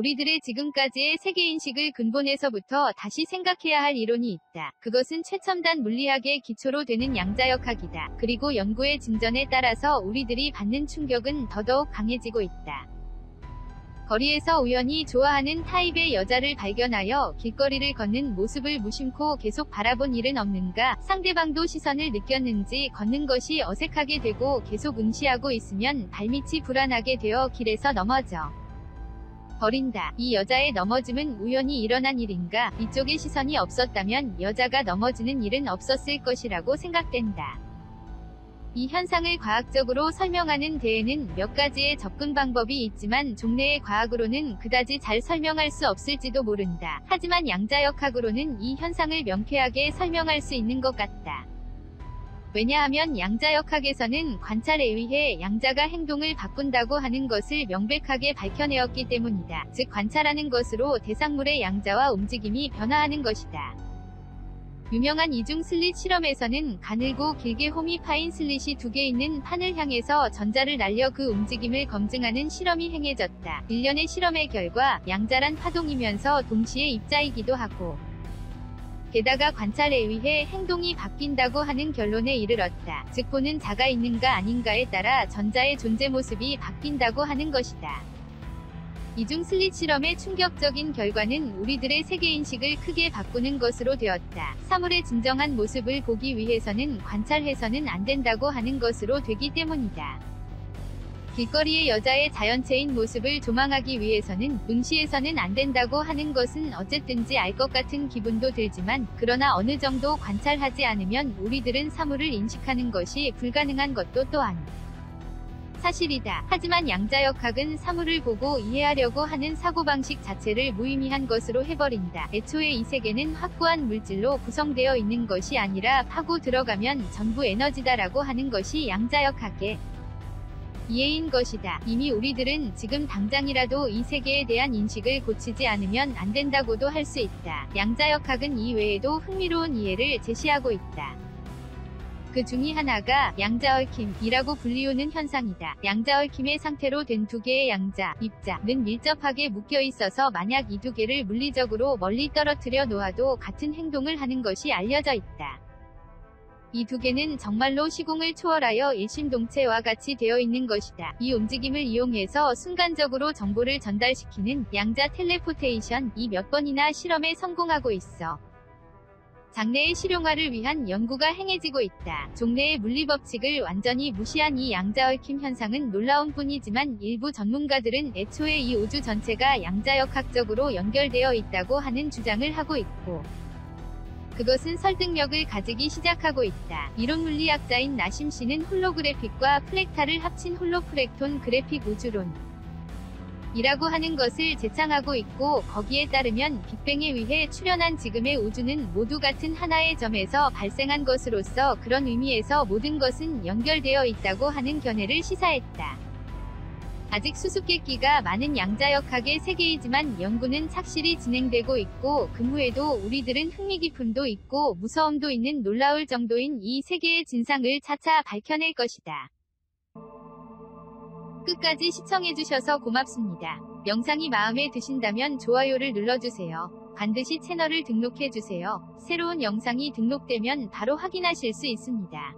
우리들의 지금까지의 세계인식을 근본에서부터 다시 생각해야 할 이론이 있다. 그것은 최첨단 물리학의 기초로 되는 양자역학이다. 그리고 연구의 진전에 따라서 우리들이 받는 충격은 더더욱 강해지고 있다. 거리에서 우연히 좋아하는 타입의 여자를 발견하여 길거리를 걷는 모습을 무심코 계속 바라본 일은 없는가? 상대방도 시선을 느꼈는지 걷는 것이 어색하게 되고 계속 응시하고 있으면 발밑이 불안하게 되어 길에서 넘어져 버린다. 이 여자의 넘어짐은 우연히 일어난 일인가? 이쪽에 시선이 없었다면 여자가 넘어지는 일은 없었을 것이라고 생각된다. 이 현상을 과학적으로 설명하는 데에는 몇 가지의 접근 방법이 있지만 종래의 과학으로는 그다지 잘 설명할 수 없을지도 모른다. 하지만 양자역학으로는 이 현상을 명쾌하게 설명할 수 있는 것 같다. 왜냐하면 양자역학에서는 관찰에 의해 양자가 행동을 바꾼다고 하는 것을 명백하게 밝혀내었기 때문이다. 즉 관찰하는 것으로 대상물의 양자와 움직임이 변화하는 것이다. 유명한 이중 슬릿 실험에서는 가늘고 길게 홈이 파인 슬릿이 2개 있는 판을 향해서 전자를 날려 그 움직임을 검증하는 실험이 행해졌다. 일련의 실험의 결과 양자란 파동이면서 동시에 입자이기도 하고 게다가 관찰에 의해 행동이 바뀐다고 하는 결론에 이르렀다. 즉 보는 자가 있는가 아닌가에 따라 전자의 존재 모습이 바뀐다고 하는 것이다. 이중 슬릿 실험의 충격적인 결과는 우리들의 세계인식을 크게 바꾸는 것으로 되었다. 사물의 진정한 모습을 보기 위해서는 관찰해서는 안 된다고 하는 것으로 되기 때문이다. 길거리의 여자의 자연체인 모습을 조망하기 위해서는 응시해서는 안 된다고 하는 것은 어쨌든지 알 것 같은 기분도 들지만 그러나 어느 정도 관찰하지 않으면 우리들은 사물을 인식하는 것이 불가능한 것도 또한 사실이다. 하지만 양자역학은 사물을 보고 이해하려고 하는 사고방식 자체를 무의미한 것으로 해버린다. 애초에 이 세계는 확고한 물질로 구성되어 있는 것이 아니라 파고 들어가면 전부 에너지다라고 하는 것이 양자역학의 이해인 것이다. 이미 우리들은 지금 당장이라도 이 세계에 대한 인식을 고치지 않으면 안 된다고도 할 수 있다. 양자역학은 이 외에도 흥미로운 이해를 제시하고 있다. 그 중이 하나가 양자얽힘이라고 불리우는 현상이다. 양자얽힘의 상태로 된 2개의 양자, 입자는 밀접하게 묶여 있어서 만약 이 2개를 물리적으로 멀리 떨어뜨려 놓아도 같은 행동을 하는 것이 알려져 있다. 이 2개는 정말로 시공을 초월하여 일심동체와 같이 되어 있는 것이다. 이 움직임을 이용해서 순간적으로 정보를 전달시키는 양자 텔레포테이션이 몇 번이나 실험에 성공하고 있어 장래의 실용화를 위한 연구가 행해지고 있다. 종래의 물리법칙을 완전히 무시한 이 양자얽힘 현상은 놀라운 뿐이지만 일부 전문가들은 애초에 이 우주 전체가 양자역학적으로 연결되어 있다고 하는 주장을 하고 있고 그것은 설득력을 가지기 시작하고 있다. 이론물리학자인 나심 씨는 홀로그래픽과 플렉타를 합친 홀로프렉톤 그래픽 우주론 이라고 하는 것을 제창하고 있고 거기에 따르면 빅뱅에 의해 출현한 지금의 우주는 모두 같은 하나의 점에서 발생한 것으로서 그런 의미에서 모든 것은 연결되어 있다고 하는 견해를 시사했다. 아직 수수께끼가 많은 양자역학의 세계이지만 연구는 착실히 진행되고 있고 그 후에도 우리들은 흥미깊음도 있고 무서움도 있는 놀라울 정도인 이 세계의 진상을 차차 밝혀낼 것이다. 끝까지 시청해주셔서 고맙습니다. 영상이 마음에 드신다면 좋아요를 눌러주세요. 반드시 채널을 등록해주세요. 새로운 영상이 등록되면 바로 확인하실 수 있습니다.